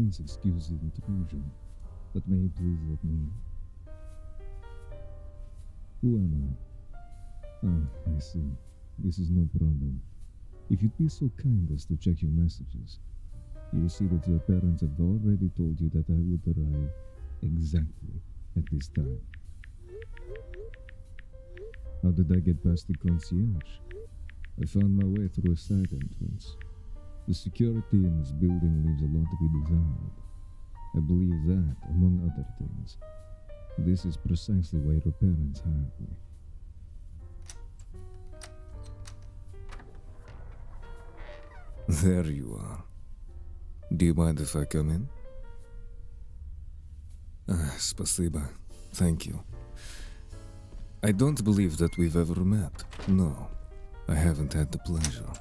please excuse the intrusion, but may you please let me in? Who am I? I see. This is no problem. If you'd be so kind as to check your messages, you will see that your parents have already told you that I would arrive exactly at this time. How did I get past the concierge? I found my way through a side entrance. The security in this building leaves a lot to be desired. I believe that, among other things, this is precisely why your parents hired me. There you are. Do you mind if I come in? Спасибо. Thank you. I don't believe that we've ever met. No, I haven't had the pleasure.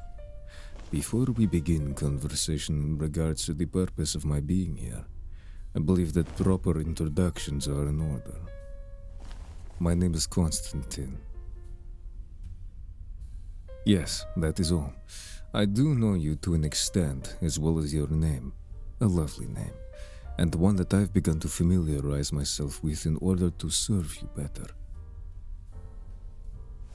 Before we begin conversation in regards to the purpose of my being here, I believe that proper introductions are in order. My name is Konstantin. Yes, that is all. I do know you to an extent, as well as your name. A lovely name, and one that I've begun to familiarize myself with in order to serve you better.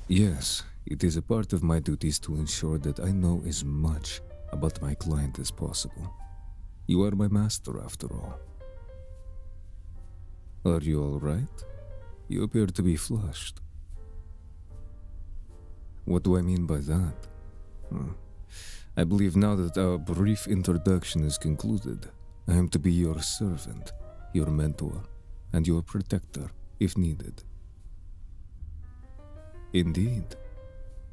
Yes, it is a part of my duties to ensure that I know as much about my client as possible. You are my master, after all. Are you all right? You appear to be flushed. What do I mean by that? I believe now that our brief introduction is concluded, I am to be your servant, your mentor, and your protector, if needed. Indeed.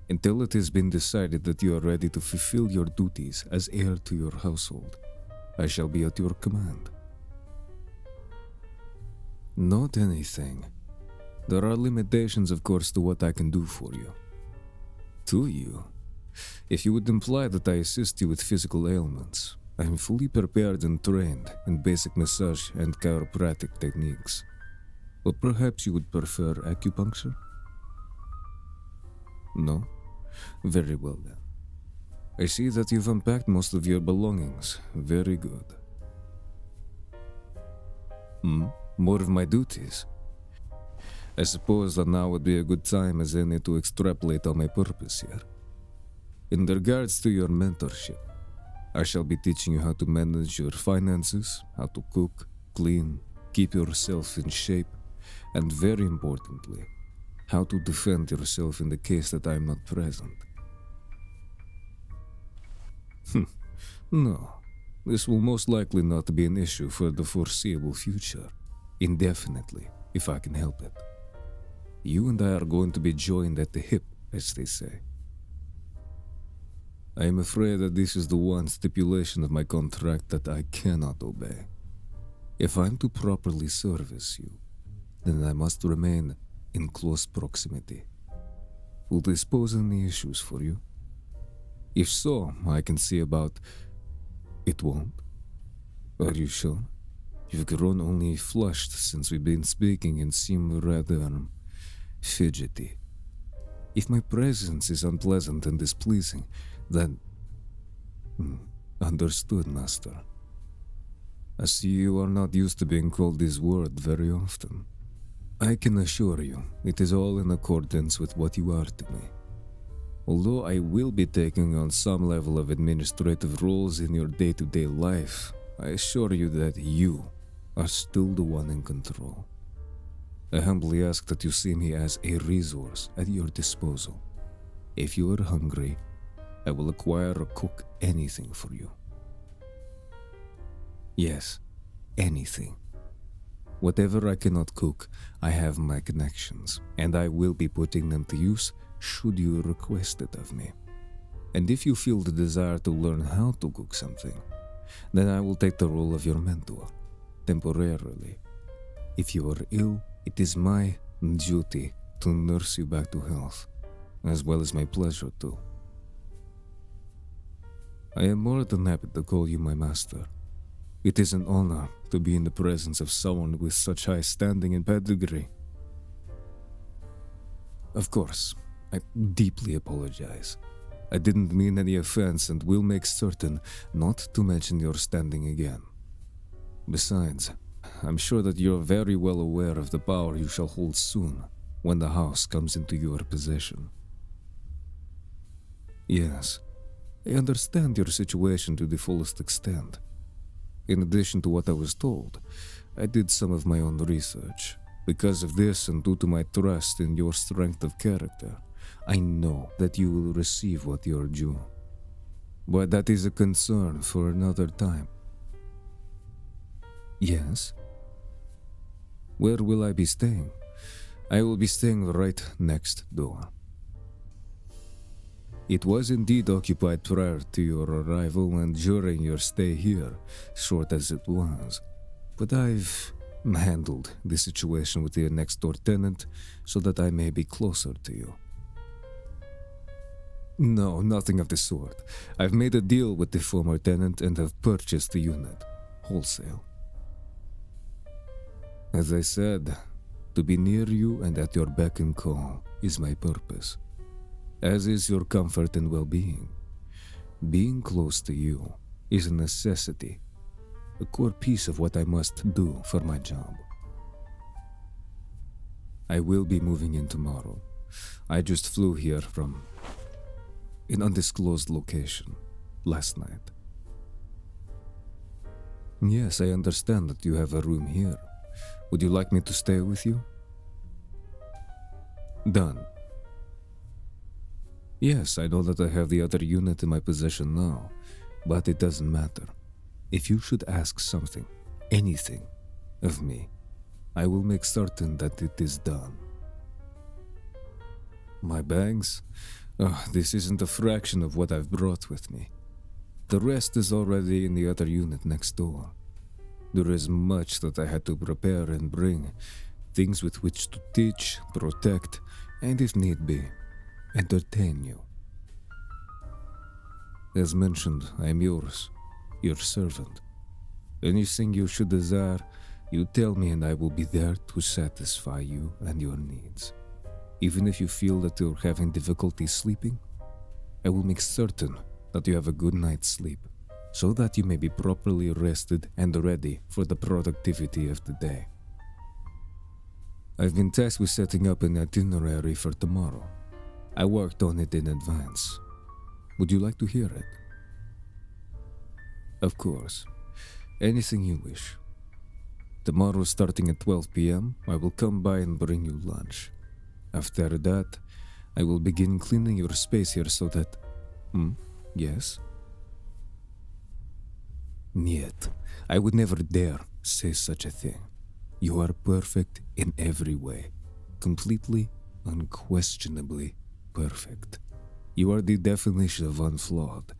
Until it has been decided that you are ready to fulfill your duties as heir to your household, I shall be at your command. Not anything. There are limitations, of course, to what I can do for you. To you? If you would imply that I assist you with physical ailments, I am fully prepared and trained in basic massage and chiropractic techniques. Or perhaps you would prefer acupuncture? No? Very well then. I see that you've unpacked most of your belongings. Very good. More of my duties. I suppose that now would be a good time as any to extrapolate on my purpose here. In regards to your mentorship, I shall be teaching you how to manage your finances, how to cook, clean, keep yourself in shape, and very importantly, how to defend yourself in the case that I am not present. No, this will most likely not be an issue for the foreseeable future, indefinitely, if I can help it. You and I are going to be joined at the hip, as they say. I am afraid that this is the one stipulation of my contract that I cannot obey. If I am to properly service you, then I must remain in close proximity. Will this pose any issues for you? If so, I can see about... It won't? Are you sure? You've grown only flushed since we've been speaking and seem rather fidgety. If my presence is unpleasant and displeasing, then... Understood, master. I see you are not used to being called this word very often. I can assure you, it is all in accordance with what you are to me. Although I will be taking on some level of administrative roles in your day-to-day life, I assure you that you are still the one in control. I humbly ask that you see me as a resource at your disposal. If you are hungry, I will acquire or cook anything for you. Yes, anything. Whatever I cannot cook, I have my connections, and I will be putting them to use should you request it of me. And if you feel the desire to learn how to cook something, then I will take the role of your mentor, temporarily. If you are ill, it is my duty to nurse you back to health, as well as my pleasure too. I am more than happy to call you my master. It is an honor to be in the presence of someone with such high standing and pedigree. Of course, I deeply apologize. I didn't mean any offense and will make certain not to mention your standing again. Besides, I'm sure that you're very well aware of the power you shall hold soon when the house comes into your possession. Yes, I understand your situation to the fullest extent. In addition to what I was told, I did some of my own research. Because of this and due to my trust in your strength of character, I know that you will receive what you're due. But that is a concern for another time. Yes? Where will I be staying? I will be staying right next door. It was indeed occupied prior to your arrival and during your stay here, short as it was. But I've handled the situation with the next door tenant so that I may be closer to you. No, nothing of the sort. I've made a deal with the former tenant and have purchased the unit, wholesale. As I said, to be near you and at your beck and call is my purpose, as is your comfort and well-being. Being close to you is a necessity, a core piece of what I must do for my job. I will be moving in tomorrow. I just flew here from an undisclosed location last night. Yes, I understand that you have a room here. Would you like me to stay with you? Done. Yes, I know that I have the other unit in my possession now, but it doesn't matter. If you should ask something, anything, of me, I will make certain that it is done. My bags? Oh, this isn't a fraction of what I've brought with me. The rest is already in the other unit next door. There is much that I had to prepare and bring, things with which to teach, protect, and if need be, entertain you. As mentioned, I am yours, your servant. Anything you should desire, you tell me and I will be there to satisfy you and your needs. Even if you feel that you're having difficulty sleeping, I will make certain that you have a good night's sleep, so that you may be properly rested and ready for the productivity of the day. I've been tasked with setting up an itinerary for tomorrow. I worked on it in advance. Would you like to hear it? Of course. Anything you wish. Tomorrow, starting at 12 p.m., I will come by and bring you lunch. After that, I will begin cleaning your space here so that... Yes? Niet. I would never dare say such a thing. You are perfect in every way. Completely, unquestionably perfect. You are the definition of unflawed.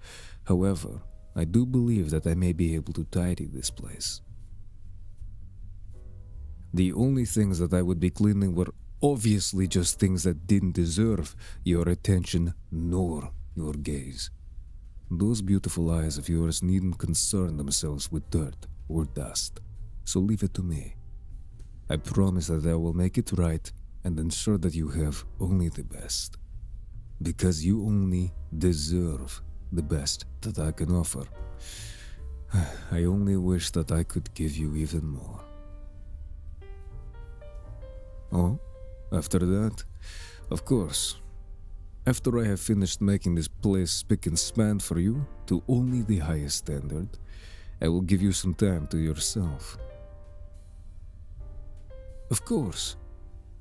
However, I do believe that I may be able to tidy this place. The only things that I would be cleaning were obviously just things that didn't deserve your attention nor your gaze. Those beautiful eyes of yours needn't concern themselves with dirt or dust, so leave it to me. I promise that I will make it right and ensure that you have only the best. Because you only deserve the best that I can offer. I only wish that I could give you even more. Oh, after that, of course, after I have finished making this place spick and span for you to only the highest standard, I will give you some time to yourself. Of course,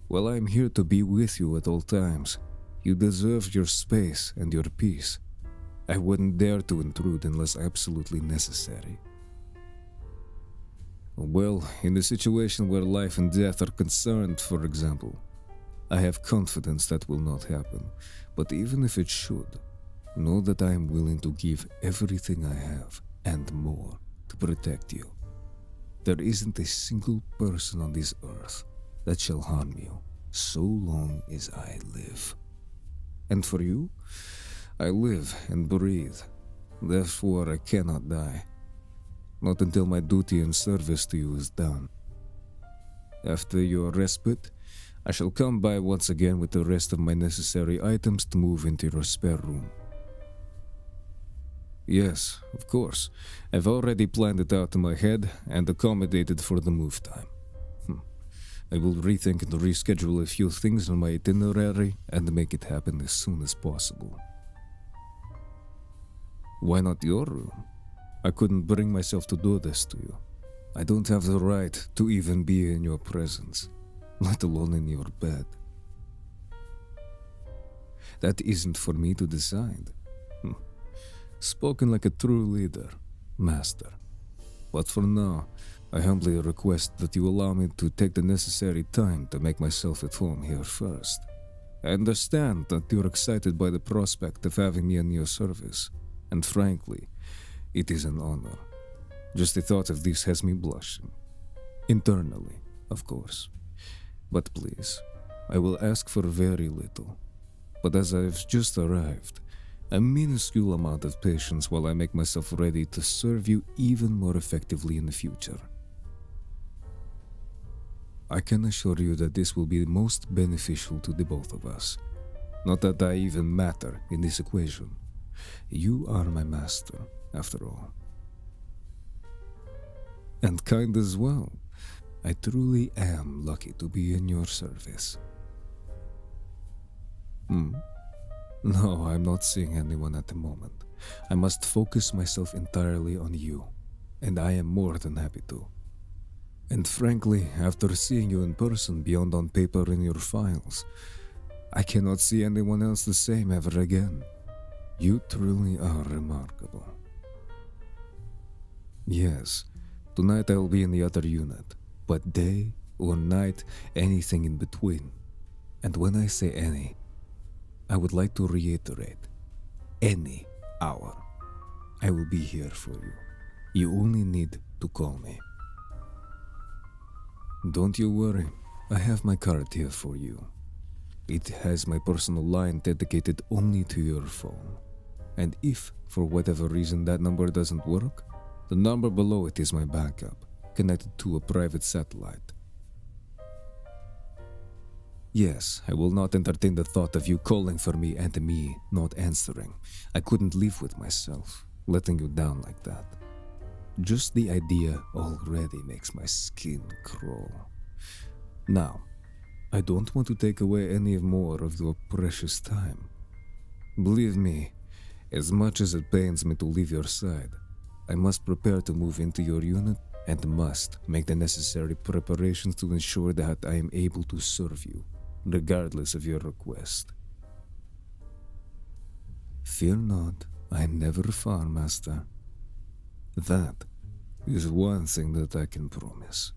while I am here to be with you at all times, you deserve your space and your peace. I wouldn't dare to intrude unless absolutely necessary. Well, in the situation where life and death are concerned, for example, I have confidence that will not happen. But even if it should, know that I am willing to give everything I have and more to protect you. There isn't a single person on this earth that shall harm you so long as I live. And for you, I live and breathe. Therefore, I cannot die. Not until my duty and service to you is done. After your respite, I shall come by once again with the rest of my necessary items to move into your spare room. Yes, of course. I've already planned it out in my head and accommodated for the move time. I will rethink and reschedule a few things on my itinerary and make it happen as soon as possible. Why not your room? I couldn't bring myself to do this to you. I don't have the right to even be in your presence, let alone in your bed. That isn't for me to decide. Spoken like a true leader, master. But for now, I humbly request that you allow me to take the necessary time to make myself at home here first. I understand that you're excited by the prospect of having me in your service, and frankly, it is an honor. Just the thought of this has me blushing. Internally, of course. But please, I will ask for very little. But as I've just arrived, a minuscule amount of patience while I make myself ready to serve you even more effectively in the future. I can assure you that this will be most beneficial to the both of us. Not that I even matter in this equation. You are my master, after all. And kind as well. I truly am lucky to be in your service. No, I'm not seeing anyone at the moment. I must focus myself entirely on you, and I am more than happy to. And frankly, after seeing you in person beyond on paper in your files, I cannot see anyone else the same ever again. You truly are remarkable. Yes, tonight I'll be in the other unit, but day or night, anything in between. And when I say any, I would like to reiterate, any hour, I will be here for you. You only need to call me. Don't you worry, I have my card here for you. It has my personal line dedicated only to your phone. And if, for whatever reason, that number doesn't work, the number below it is my backup, connected to a private satellite. Yes, I will not entertain the thought of you calling for me and me not answering. I couldn't live with myself, letting you down like that. Just the idea already makes my skin crawl. Now, I don't want to take away any more of your precious time. Believe me, as much as it pains me to leave your side, I must prepare to move into your unit and must make the necessary preparations to ensure that I am able to serve you, regardless of your request. Fear not, I am never far, master. That is one thing that I can promise.